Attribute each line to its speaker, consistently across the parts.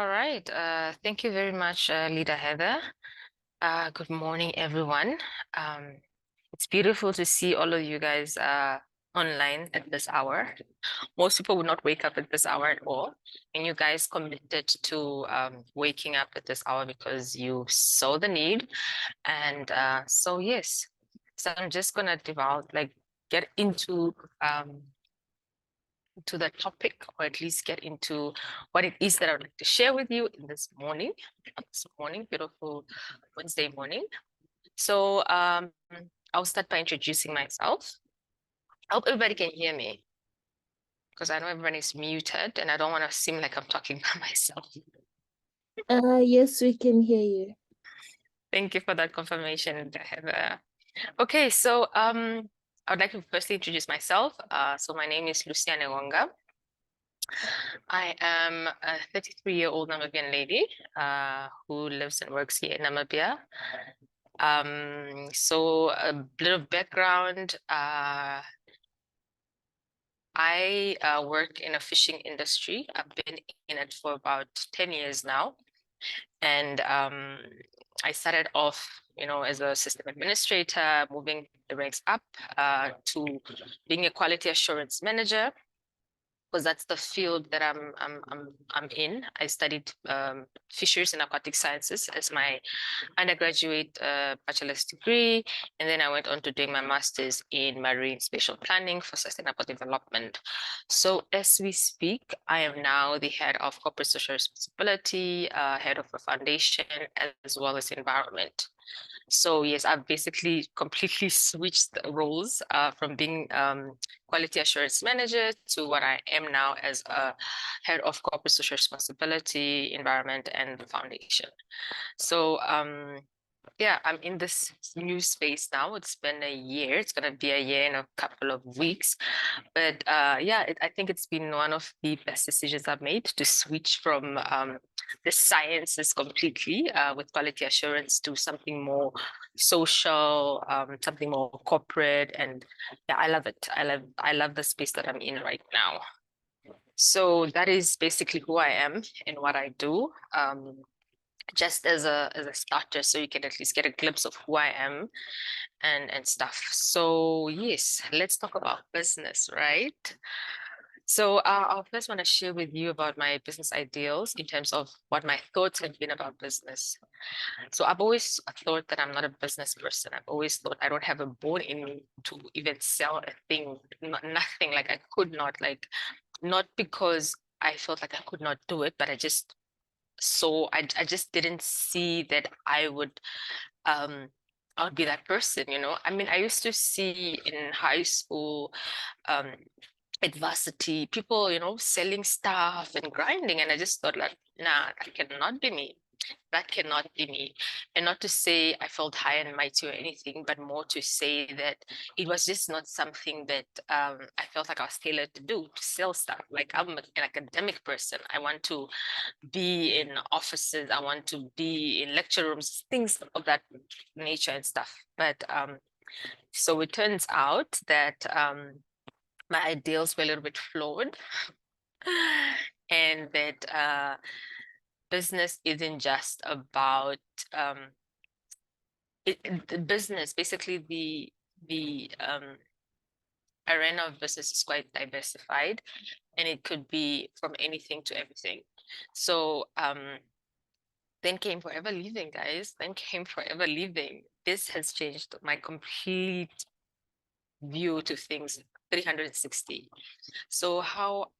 Speaker 1: All right. Thank you very much, Leader Heather. Good morning, everyone. Um, it's beautiful to see all of you guys online at this hour. Most people would not wake up at this hour at all, and you guys committed to waking up at this hour because you saw the need. And so yes, so I'm just gonna get into to the topic, or at least get into what it is that I would like to share with you in this morning, beautiful Wednesday morning. So I'll start by introducing myself. I hope everybody can hear me because I know everyone is muted and I don't want to seem like I'm talking by myself.
Speaker 2: Yes, we can hear you.
Speaker 1: Thank you for that confirmation, Heather. Okay, so I would like to firstly introduce myself. So my name is Lusia Negonga. I am a 33-year-old Namibian lady who lives and works here in Namibia. So a little background. I work in a fishing industry. I've been in it for about 10 years now. And I started off, as a system administrator, moving the ranks up to being a quality assurance manager, because that's the field that I'm in. I studied fisheries and aquatic sciences as my undergraduate bachelor's degree, and then I went on to doing my master's in marine spatial planning for sustainable development. So as we speak, I am now the head of corporate social responsibility, head of a foundation, as well as environment. So yes, I've basically completely switched roles from being quality assurance manager to what I am now as a head of corporate social responsibility, environment, and foundation. So yeah, I'm in this new space now. It's been a year. It's gonna be a year in a couple of weeks. But yeah, I think it's been one of the best decisions I've made to switch from the sciences completely with quality assurance to something more social, something more corporate. And yeah, I love it. I love the space that I'm in right now. So that is basically who I am and what I do. Just as a starter, so you can at least get a glimpse of who I am and stuff. So yes, let's talk about business, right? So I first want to share with you about my business ideals in terms of what my thoughts have been about business. So I've always thought that I'm not a business person. I've always thought I don't have a bone in me to even sell a thing, nothing. Like I could not, like, not because I felt like I could not do it, but I just didn't see that um I would be that person. I mean, I used to see in high school, um at varsity, people, selling stuff and grinding, and I just thought like, nah, that cannot be me. That cannot be me. And not to say I felt high and mighty or anything, but more to say that it was just not something that I felt like I was tailored to do, to sell stuff. Like I'm an academic person. I want to be in offices. I want to be in lecture rooms, things of that nature and stuff. But so it turns out that my ideals were a little bit flawed, and that business isn't just about the business. Basically, the arena of business is quite diversified, and it could be from anything to everything. So then came Forever Living, guys. Then came Forever Living. This has changed my complete view to things 360. So how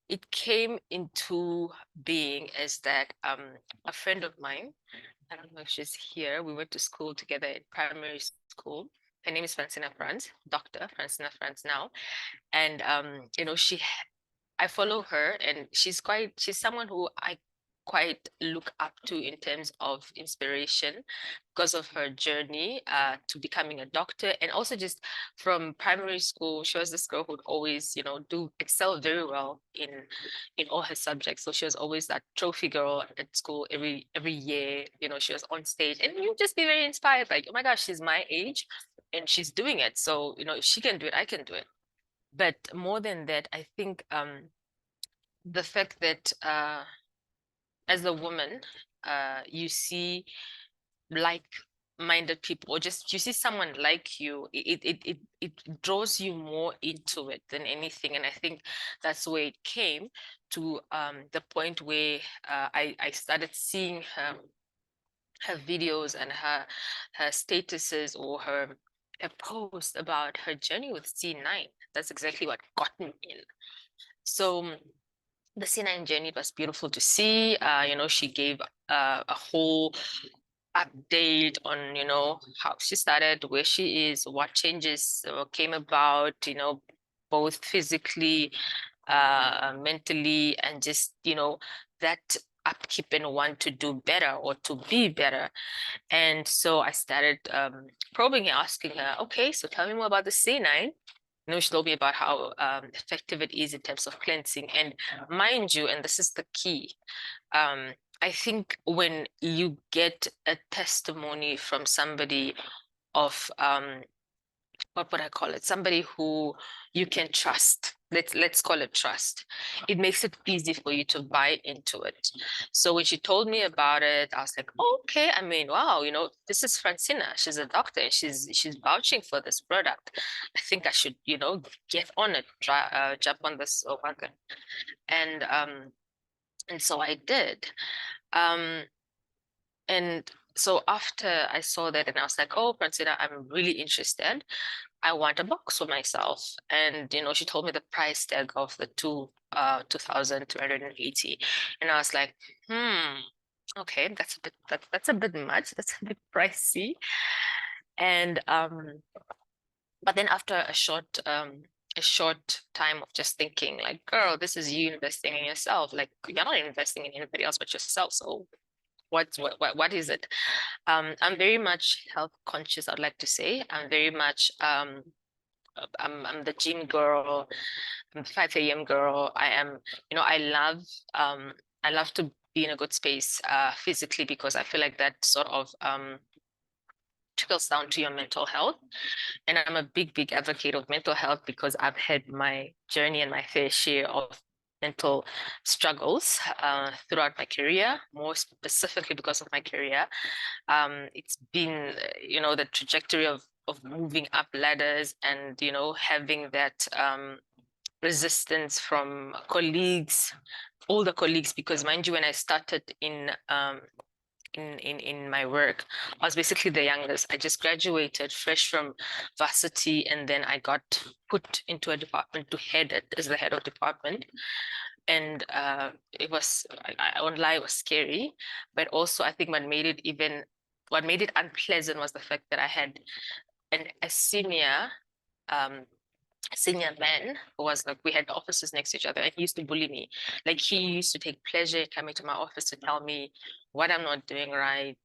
Speaker 1: it came into being is that a friend of mine, I don't know if she's here, we went to school together in primary school. Her name is Francina Franz, Dr. Francina Franz now. And I follow her, and she's someone who I quite look up to in terms of inspiration because of her journey to becoming a doctor, and also just from primary school. She was this girl who'd always, do excel very well in all her subjects. So she was always that trophy girl at school every year. She was on stage, and you just be very inspired, like, oh my gosh, she's my age and she's doing it. So, if she can do it, I can do it. But more than that, I think the fact that as a woman, you see like-minded people, or just you see someone like you, it draws you more into it than anything. And I think that's where it came to the point where I started seeing her videos and her statuses or her post about her journey with C9. That's exactly what got me in. So the C9 journey was beautiful to see. She gave a whole update on, how she started, where she is, what changes came about, both physically, mentally, and just, that upkeep and want to do better or to be better. And so I started probing and asking her, okay, so tell me more about the C9. She told me about how effective it is in terms of cleansing. And mind you, and this is the key, um, I think when you get a testimony from somebody of what would I call it? Somebody who you can trust. Let's call it trust. It makes it easy for you to buy into it. So when she told me about it, I was like, oh, okay. I mean, wow, this is Francina. She's a doctor and she's vouching for this product. I think I should, get on it, jump on this wagon. And so I did. Um, and so after I saw that, and I was like, oh, Francina, I'm really interested. I want a box for myself. And she told me the price tag of the 2,280. And I was like, okay, that's a bit much. That's a bit pricey. And but then after a short time of just thinking, like, girl, this is you investing in yourself. Like, you're not investing in anybody else but yourself. So what is it? I'm very much health conscious, I'd like to say. I'm very much I'm the gym girl, I'm the 5 a.m. girl. I am, I love to be in a good space physically, because I feel like that sort of trickles down to your mental health. And I'm a big advocate of mental health, because I've had my journey and my fair share of mental struggles throughout my career, more specifically because of my career. It's been, the trajectory of moving up ladders and, having that resistance from colleagues, older colleagues, because mind you, when I started in my work, I was basically the youngest. I just graduated fresh from varsity, and then I got put into a department to head it as the head of department. And it was, I won't lie, it was scary, but also I think what made it unpleasant was the fact that I had a um, senior man who was like, we had offices next to each other, and he used to bully me. Like, he used to take pleasure in coming to my office to tell me what I'm not doing right,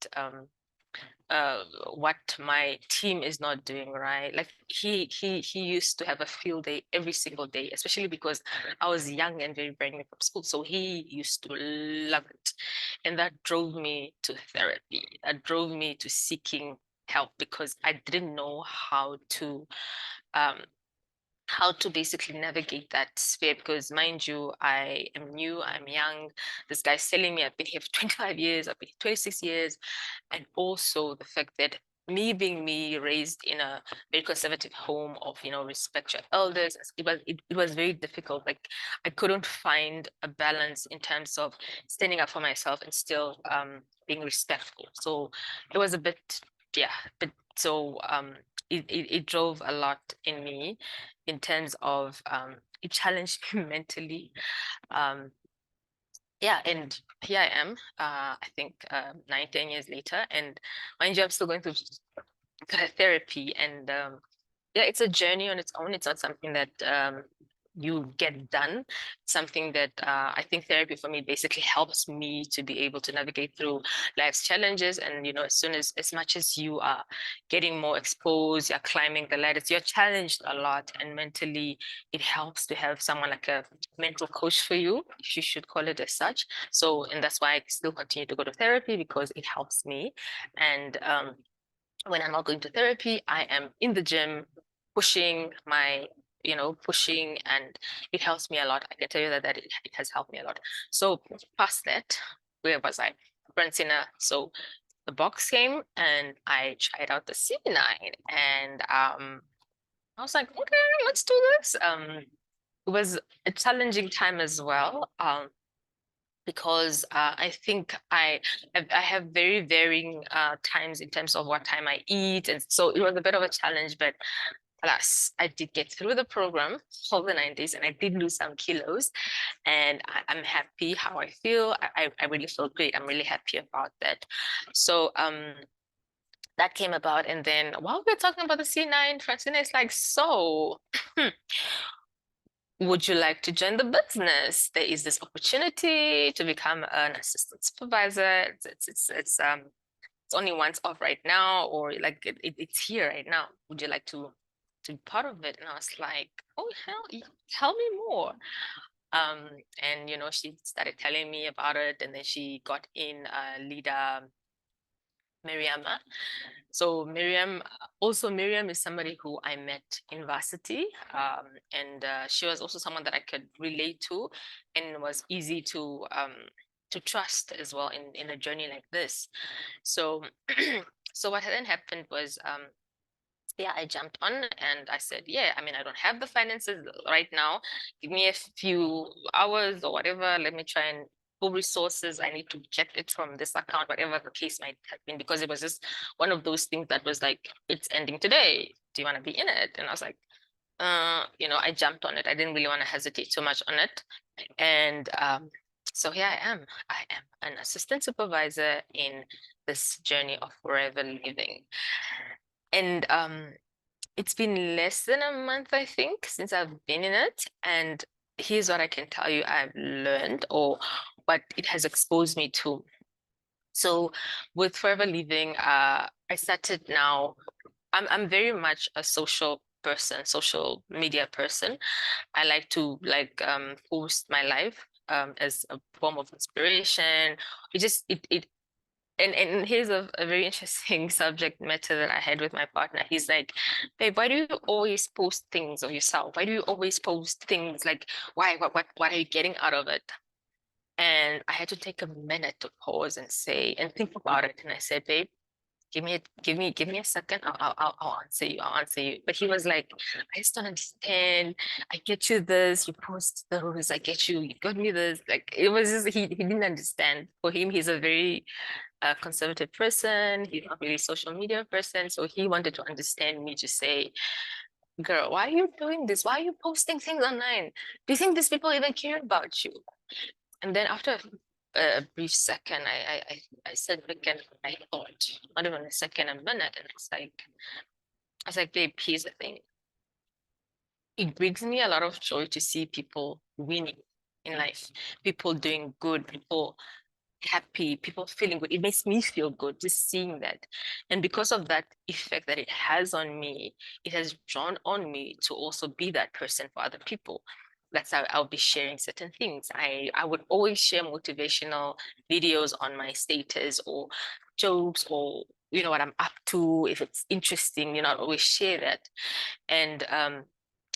Speaker 1: what my team is not doing right. Like, he used to have a field day every single day, especially because I was young and very brand new from school. So he used to love it. And that drove me to therapy. That drove me to seeking help, because I didn't know um how to basically navigate that sphere, because mind you, I am new, I'm young. This guy's telling me I've been here for 25 years, I've been here 26 years. And also the fact that me raised in a very conservative home of, respect your elders, it was very difficult. Like, I couldn't find a balance in terms of standing up for myself and still being respectful. So it was a bit, yeah, but so it drove a lot in me, in terms of it challenged me mentally. Um, yeah, and here I am, I think 9, 10 years later, and mind you, I'm still going through therapy. And yeah, it's a journey on its own. It's not something that you get done. It's something that I think therapy for me basically helps me to be able to navigate through life's challenges. And as much as you are getting more exposed, you're climbing the ladders, you're challenged a lot, and mentally it helps to have someone like a mental coach for you, if you should call it as such. So, and that's why I still continue to go to therapy, because it helps me. And when I'm not going to therapy, I am in the gym pushing pushing, and it helps me a lot. I can tell you that it has helped me a lot. So past that, where was I? Francina. So the box came and I tried out the C9 and I was like, okay, let's do this. It was a challenging time as well. Because I think I have very varying times in terms of what time I eat, and so it was a bit of a challenge. But alas, I did get through the program all the 9 days, and I did lose some kilos, and I'm happy how I feel. I really feel great. I'm really happy about that. So that came about, and then while we're talking about the C9, Francina is like, so. Would you like to join the business? There is this opportunity to become an assistant supervisor. It's only once off right now, or like it's here right now. Would you like to be part of it? And I was like, oh hell, tell me more. Um, and she started telling me about it, and then she got in leader Miriam. So Miriam is somebody who I met in varsity, and she was also someone that I could relate to, and was easy to trust as well in a journey like this. So, so what then happened was, yeah, I jumped on and I said, yeah, I mean, I don't have the finances right now. Give me a few hours or whatever. Let me try and pull resources. I need to get it from this account, whatever the case might have been, because it was just one of those things that was like, it's ending today. Do you want to be in it? And I was like, I jumped on it. I didn't really want to hesitate too much on it. And so here I am. I am an assistant supervisor in this journey of forever living. And it's been less than a month, I think, since I've been in it. And here's what I can tell you I've learned, or what it has exposed me to. So with Forever Living, I started now. I'm very much a social person, social media person. I like to post my life as a form of inspiration. It and here's a very interesting subject matter that I had with my partner. He's like, babe, why do you always post things of yourself? Why do you always post things like, why, what are you getting out of it? And I had to take a minute to pause and say and think about it. And I said, babe, give me a second. I'll answer you. I'll answer you. But he was like, I just don't understand. I get you this. You post those. I get you. You got me this. Like it was just he didn't understand. For him, he's a very conservative person. He's not really social media person. So he wanted to understand me to say, girl, why are you doing this? Why are you posting things online? Do you think these people even care about you? And then after a brief second, I said again, I thought, not even a second, a minute. And I was like, babe, here's the thing. It brings me a lot of joy to see people winning in life, people doing good, people happy, people feeling good. It makes me feel good just seeing that. And because of that effect that it has on me, it has drawn on me to also be that person for other people. That's how I'll be sharing certain things. I would always share motivational videos on my status, or jokes, or what I'm up to. If it's interesting, I'll always share that. And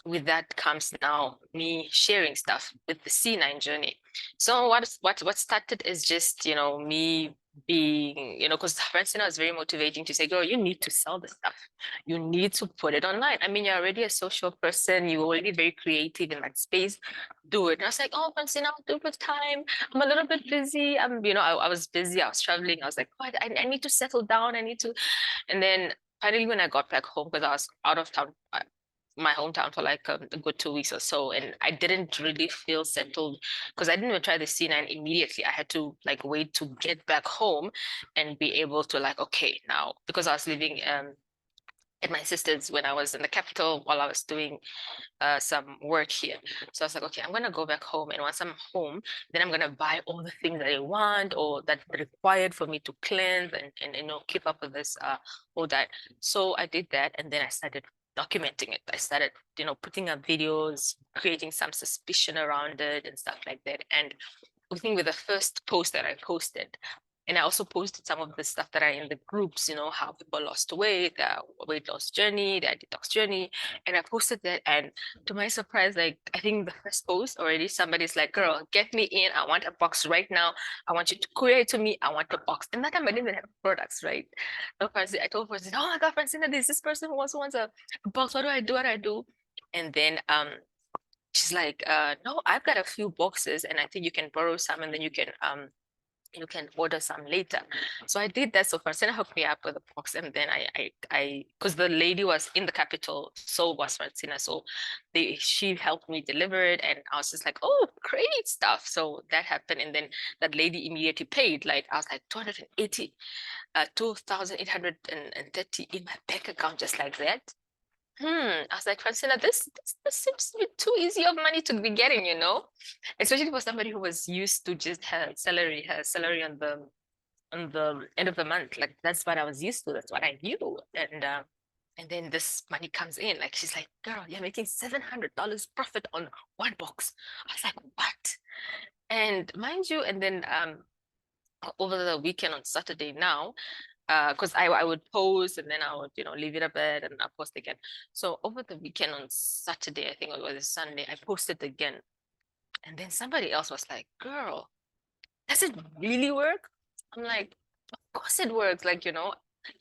Speaker 1: with that comes now me sharing stuff with the C9 journey. So what started is just, me being, because Francina is very motivating to say, girl, you need to sell the stuff. You need to put it online. I mean, you're already a social person. You're already very creative in that space. Do it. And I was like, oh, Francina, I'll do it with time. I'm a little bit busy. I was busy. I was traveling. I was like, oh, I need to settle down. I need to. And then finally, when I got back home, because I was out of town, my hometown for like a good 2 weeks or so, and I didn't really feel settled because I didn't even try the C9 immediately. I had to like wait to get back home and be able to like, okay, now, because I was living at my sister's when I was in the capital while I was doing some work here. So I was like, okay, I'm gonna go back home, and once I'm home, then I'm gonna buy all the things that I want or that required for me to cleanse and keep up with this whole diet. So I did that, and then I started documenting it. I started, putting up videos, creating some suspicion around it and stuff like that. And I think with the first post that I posted, And I also posted some of the stuff that are in the groups, how people lost weight, their weight loss journey, their detox journey. And I posted that. And to my surprise, like I think the first post already, somebody's like, girl, get me in. I want a box right now. I want you to courier it to me. I want a box. And that time I didn't even have products, right? So I told Francine, oh my God, Francina, there's this person who also wants a box. What do I do? What do I do? And then she's like, no, I've got a few boxes and I think you can borrow some and then you can order some later. So I did that. So Francina hooked me up with a box, and then because the lady was in the capital, so was Francina. So she helped me deliver it, and I was just like, oh, great stuff. So that happened, and then that lady immediately paid. Like I was like 280, 2,830 in my bank account, just like that. I was like, Francina, this seems to be too easy of money to be getting, especially for somebody who was used to just her salary on the end of the month. Like that's what I was used to. That's what I knew. And then this money comes in. Like she's like, girl, you're making $700 profit on one box. I was like, what? And mind you, and then over the weekend on Saturday now, because I would post and then I would, leave it a bit and I post again. So over the weekend on Saturday, I think it was Sunday, I posted again. And then somebody else was like, girl, does it really work? I'm like, of course it works. Like,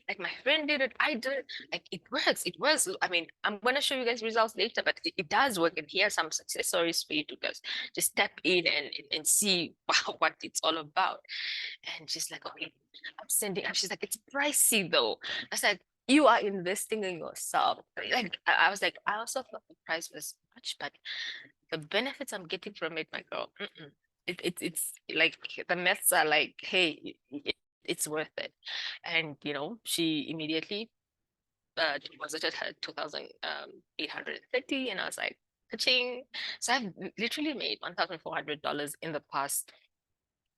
Speaker 1: like my friend did it, I did it. Like it works. It works. I mean, I'm gonna show you guys results later, but it does work. And here are some success stories for you to just step in and see wow, what it's all about. And she's like, okay, I'm sending. And she's like, it's pricey though. I said, you are investing in yourself. Like I was like, I also thought the price was much, but the benefits I'm getting from it, my girl, it's like the maths are like, hey, it's worth it. And she immediately deposited her 2,830, and I was like, ka-ching. So I've literally made $1,400 in the past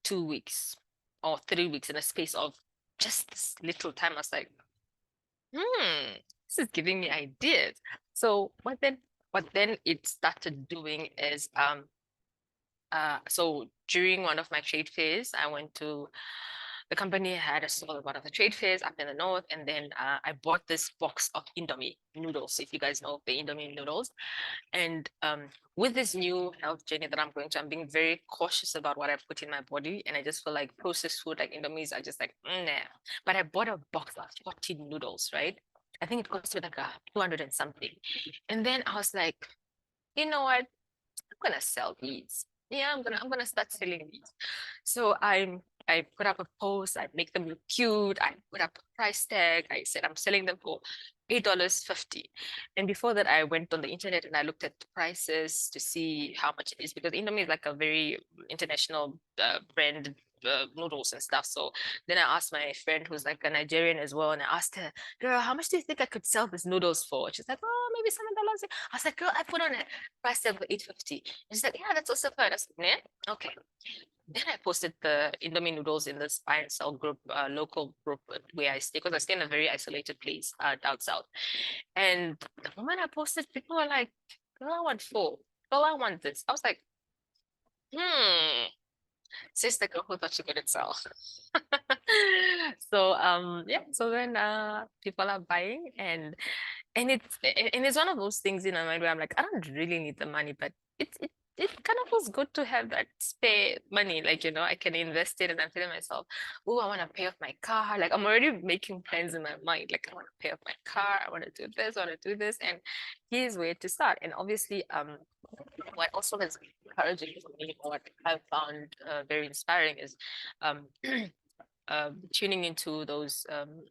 Speaker 1: 2 weeks or 3 weeks in a space of just this little time. I was like, this is giving me ideas. So what then it started doing is so during one of my trade fairs, I went to the company had a stall at one of the trade fairs up in the north, and then I bought this box of Indomie noodles, if you guys know the Indomie noodles. And with this new health journey that I'm going to, I'm being very cautious about what I put in my body. And I just feel like processed food like Indomies are just like, nah. But I bought a box of 14 noodles, right? I think it cost me like 200 and something. And then I was like, you know what? I'm gonna sell these. Yeah, I'm gonna start selling these. So I put up a post, I make them look cute, I put up a price tag, I said I'm selling them for $8.50. And before that, I went on the internet and I looked at the prices to see how much it is, because Indomie is like a very international brand noodles and stuff. So then I asked my friend who's like a Nigerian as well, and I asked her, girl, how much do you think I could sell these noodles for? She's like, oh, maybe $7. I was like, girl, I put on a price tag for 850. And she's like, yeah, that's also fine. I said, yeah, okay. Then I posted the Indomie noodles in this buy and sell group, local group where I stay, because I stay in a very isolated place down south. And the moment I posted, people were like, girl, I want four. Girl, I want this. I was like, says the girl who thought she couldn't sell. So yeah, so then people are buying, and it's one of those things in my mind where I'm like, I don't really need the money, but it kind of feels good to have that spare money. Like, I can invest it, and I'm telling myself, oh, I want to pay off my car. Like I'm already making plans in my mind. Like I want to pay off my car, I want to do this, I want to do this. And here's where to start. And obviously, what also has been encouraging for me, or what I've found very inspiring is um tuning into those mm,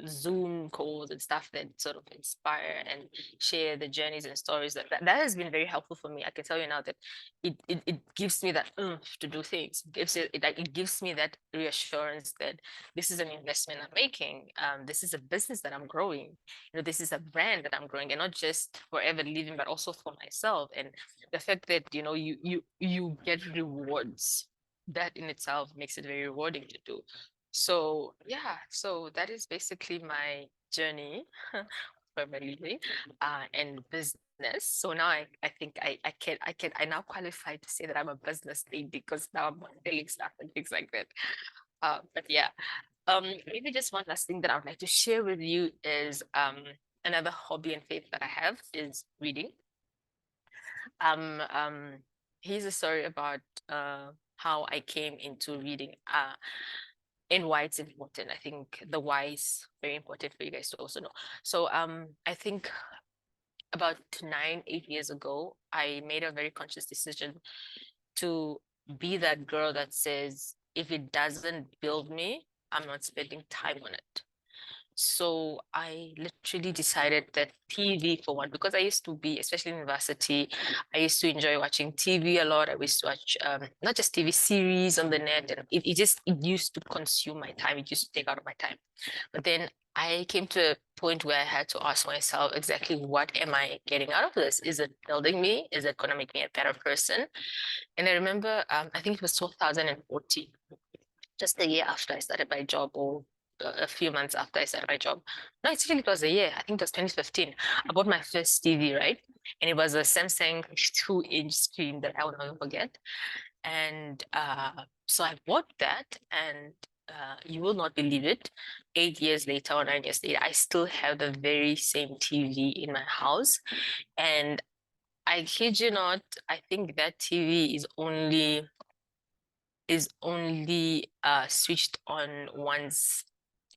Speaker 1: Zoom calls and stuff that sort of inspire and share the journeys and stories. That has been very helpful for me. I can tell you now that it gives me that oomph to do things. It gives me that reassurance that this is an investment I'm making. This is a business that I'm growing. This is a brand that I'm growing, and not just forever living, but also for myself. And the fact that you get rewards, that in itself makes it very rewarding to do. So yeah, so that is basically my journey for my living, and business. So now I think I now qualify to say that I'm a business lady because now I'm selling stuff and things like that. But yeah, maybe just one last thing that I would like to share with you is another hobby and faith that I have is reading. Um, um, Here's a story about how I came into reading. And why it's important. I think the why is very important for you guys to also know. So I think about 8 years ago, I made a very conscious decision to be that girl that says, if it doesn't build me, I'm not spending time on it. So I literally decided that TV for one, because I used to be, especially in university, I used to enjoy watching TV a lot. I used to watch not just TV series on the net, and it used to consume my time. It used to take out of my time. But then I came to a point where I had to ask myself exactly what am I getting out of this? Is it building me? Is it gonna make me a better person? And I remember I think it was 2014, just a year after I started my job, or a few months after I started my job. No, it's really, it was a year. I think it was 2015. I bought my first TV, right? And it was a Samsung 2-inch screen that I will never forget. And so I bought that, and you will not believe it. 8 years later or 9 years later, I still have the very same TV in my house. And I kid you not, I think that TV is only switched on once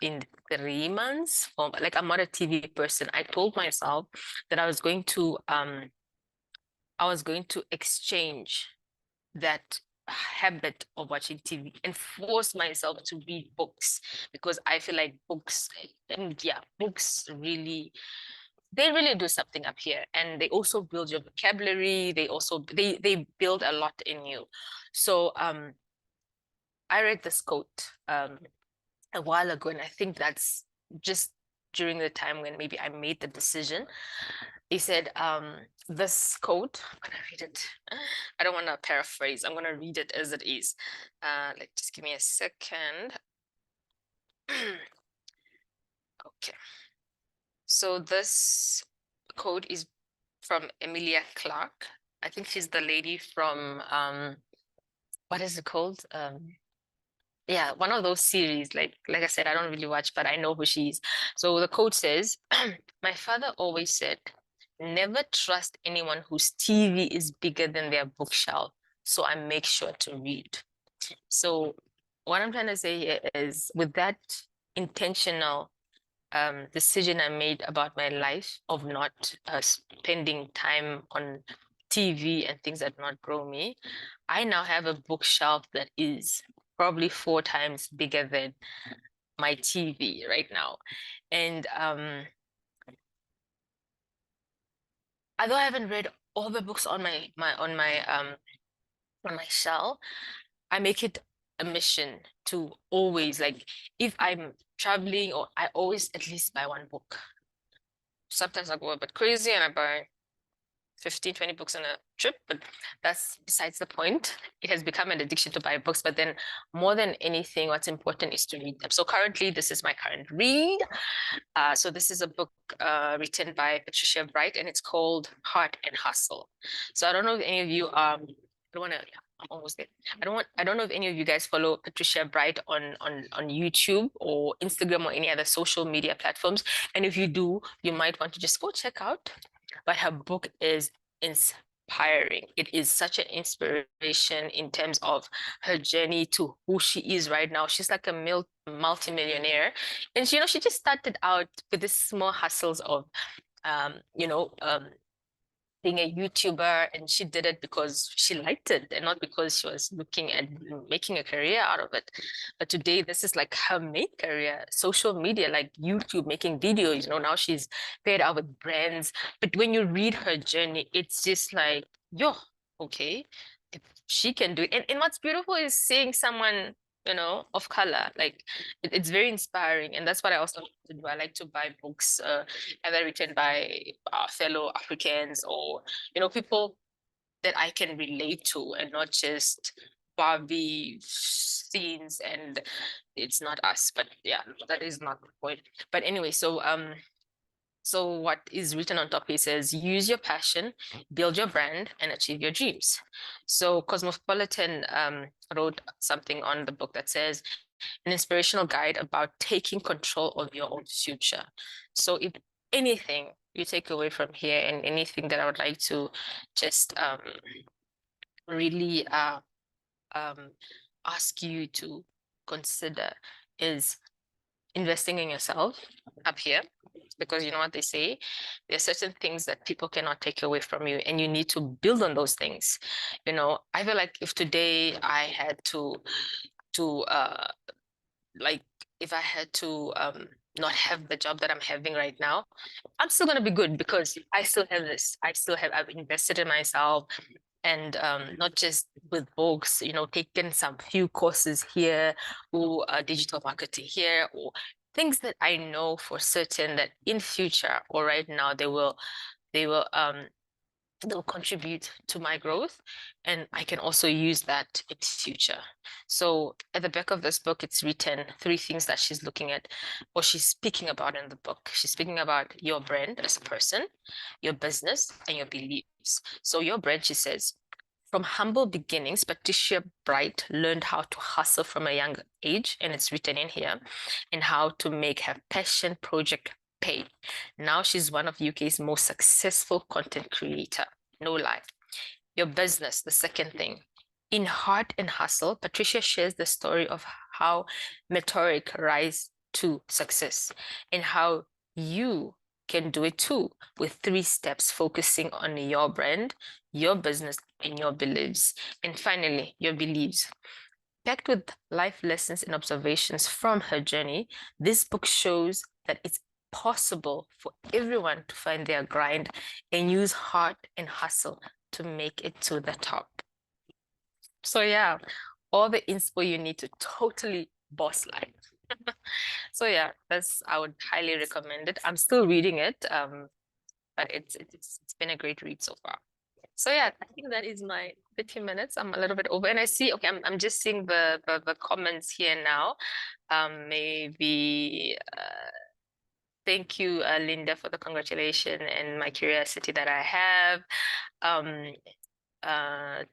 Speaker 1: in 3 months. Like, I'm not a TV person. I told myself that I was going to exchange that habit of watching TV and force myself to read books, because I feel like books, and yeah, books really, they really do something up here, and they also build your vocabulary. They build a lot in you. So I read this quote a while ago, and I think that's just during the time when maybe I made the decision. He said, this quote, I'm gonna read it. I don't want to paraphrase. I'm gonna read it as it is. Like, just give me a second. Okay. So this quote is from Emilia Clarke. I think she's the lady from what is it called? Yeah, one of those series. Like I said, I don't really watch, but I know who she is. So the quote says, my father always said, never trust anyone whose TV is bigger than their bookshelf. So I make sure to read. So what I'm trying to say here is, with that intentional decision I made about my life of not spending time on TV and things that not grow me, I now have a bookshelf that is probably 4 times bigger than my TV right now. And although I haven't read all the books on my shelf, I make it a mission to always, like, if I'm traveling, or I always at least buy one book. Sometimes I go a bit crazy and I buy 15, 20 books on a trip, but that's besides the point. It has become an addiction to buy books, but then more than anything, what's important is to read them. So currently, this is my current read. So this is a book written by Patricia Bright, and it's called Heart and Hustle. So I don't know if any of you I don't want to. Yeah, I'm almost there. I don't know if any of you guys follow Patricia Bright on YouTube or Instagram or any other social media platforms. And if you do, you might want to just go check out. But her book is inspiring. It is such an inspiration in terms of her journey to who she is right now. She's like a multi-millionaire, and she just started out with this small hustles of um, you know, um, being a YouTuber, and she did it because she liked it and not because she was looking at making a career out of it. But today, this is like her main career, social media, like YouTube, making videos. Now she's paired up with brands. But when you read her journey, it's just like, yo, okay, if she can do it. And what's beautiful is seeing someone, of color. Like, it's very inspiring. And that's what I also like to do. I like to buy books, either written by fellow Africans, or people that I can relate to, and not just Barbie scenes, and it's not us. But yeah, that is not the point. But anyway, so So what is written on top here says, use your passion, build your brand, and achieve your dreams. So Cosmopolitan wrote something on the book that says, an inspirational guide about taking control of your own future. So if anything you take away from here, and anything that I would like to just really ask you to consider is investing in yourself up here, because you know what they say, there are certain things that people cannot take away from you, and you need to build on those things. You know, I feel like if today I had to like if I had to not have the job that I'm having right now, I'm still gonna be good because I still have this. I've invested in myself, and not just with books, you know, taken some few courses here, or digital marketing here, or things that I know for certain that in future or right now they'll contribute to my growth, and I can also use that in future. So at the back of this book, it's written 3 things that she's looking at, or she's speaking about in the book. She's speaking about your brand as a person, your business, and your beliefs. So your brand, she says, from humble beginnings, Patricia Bright learned how to hustle from a young age, and it's written in here, and how to make her passion project pay. Now she's one of UK's most successful content creator. No lie. Your business, the second thing. In Heart and Hustle, Patricia shares the story of how Meteoric rise to success, and how you can do it too, with 3 steps focusing on your brand, your business, and your beliefs. And finally, your beliefs. Packed with life lessons and observations from her journey, this book shows that it's possible for everyone to find their grind and use heart and hustle to make it to the top. So yeah, all the inspo you need to totally boss life. So yeah, I would highly recommend it. I'm still reading it, but it's been a great read so far. So yeah, I think that is my 15 minutes. I'm a little bit over, and I see, okay, I'm just seeing the comments here now. Maybe thank you, Linda, for the congratulation and my curiosity that I have.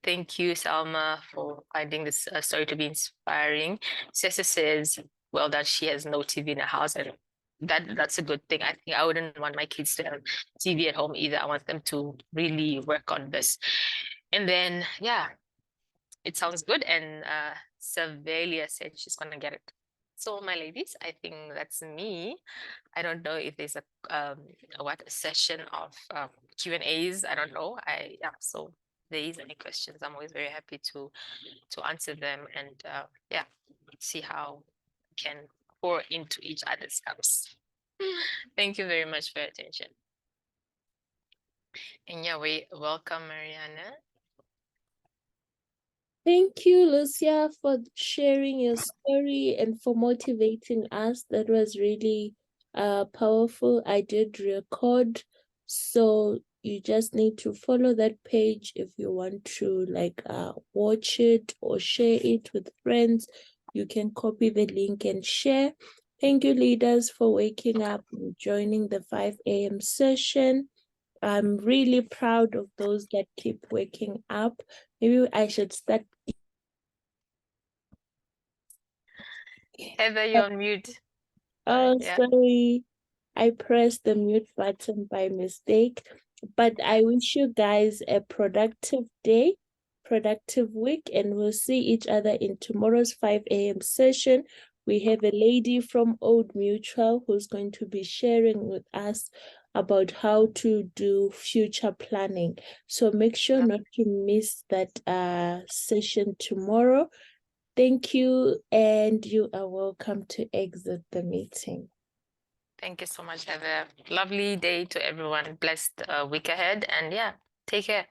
Speaker 1: Thank you, Salma, for finding this story to be inspiring. Sessa says, well, that she has no TV in the house, and that's a good thing. I think I wouldn't want my kids to have TV at home either. I want them to really work on this. And then, yeah, it sounds good. And Savelia said she's gonna get it. So, my ladies, I think that's me. I don't know if there's a session of Q&As. I don't know. Yeah. So, if there is any questions, I'm always very happy to answer them, and yeah, see how we can pour into each other's cups. Thank you very much for your attention. And yeah, we welcome Mariana.
Speaker 2: Thank you, Lucia, for sharing your story and for motivating us. That was really powerful. I did record, so you just need to follow that page if you want to watch it or share it with friends. You can copy the link and share. Thank you, leaders, for waking up and joining the 5 a.m. session. I'm really proud of those that keep waking up. Maybe I should start.
Speaker 1: Heather, you're on mute.
Speaker 2: Oh,
Speaker 1: Yeah.
Speaker 2: sorry. I pressed the mute button by mistake. But I wish you guys a productive day, productive week, and we'll see each other in tomorrow's 5 a.m. session. We have a lady from Old Mutual who's going to be sharing with us about how to do future planning. So make sure not to miss that session tomorrow. Thank you, and you are welcome to exit the meeting.
Speaker 1: Thank you so much, Heather. Lovely day to everyone. Blessed week ahead, and yeah, take care.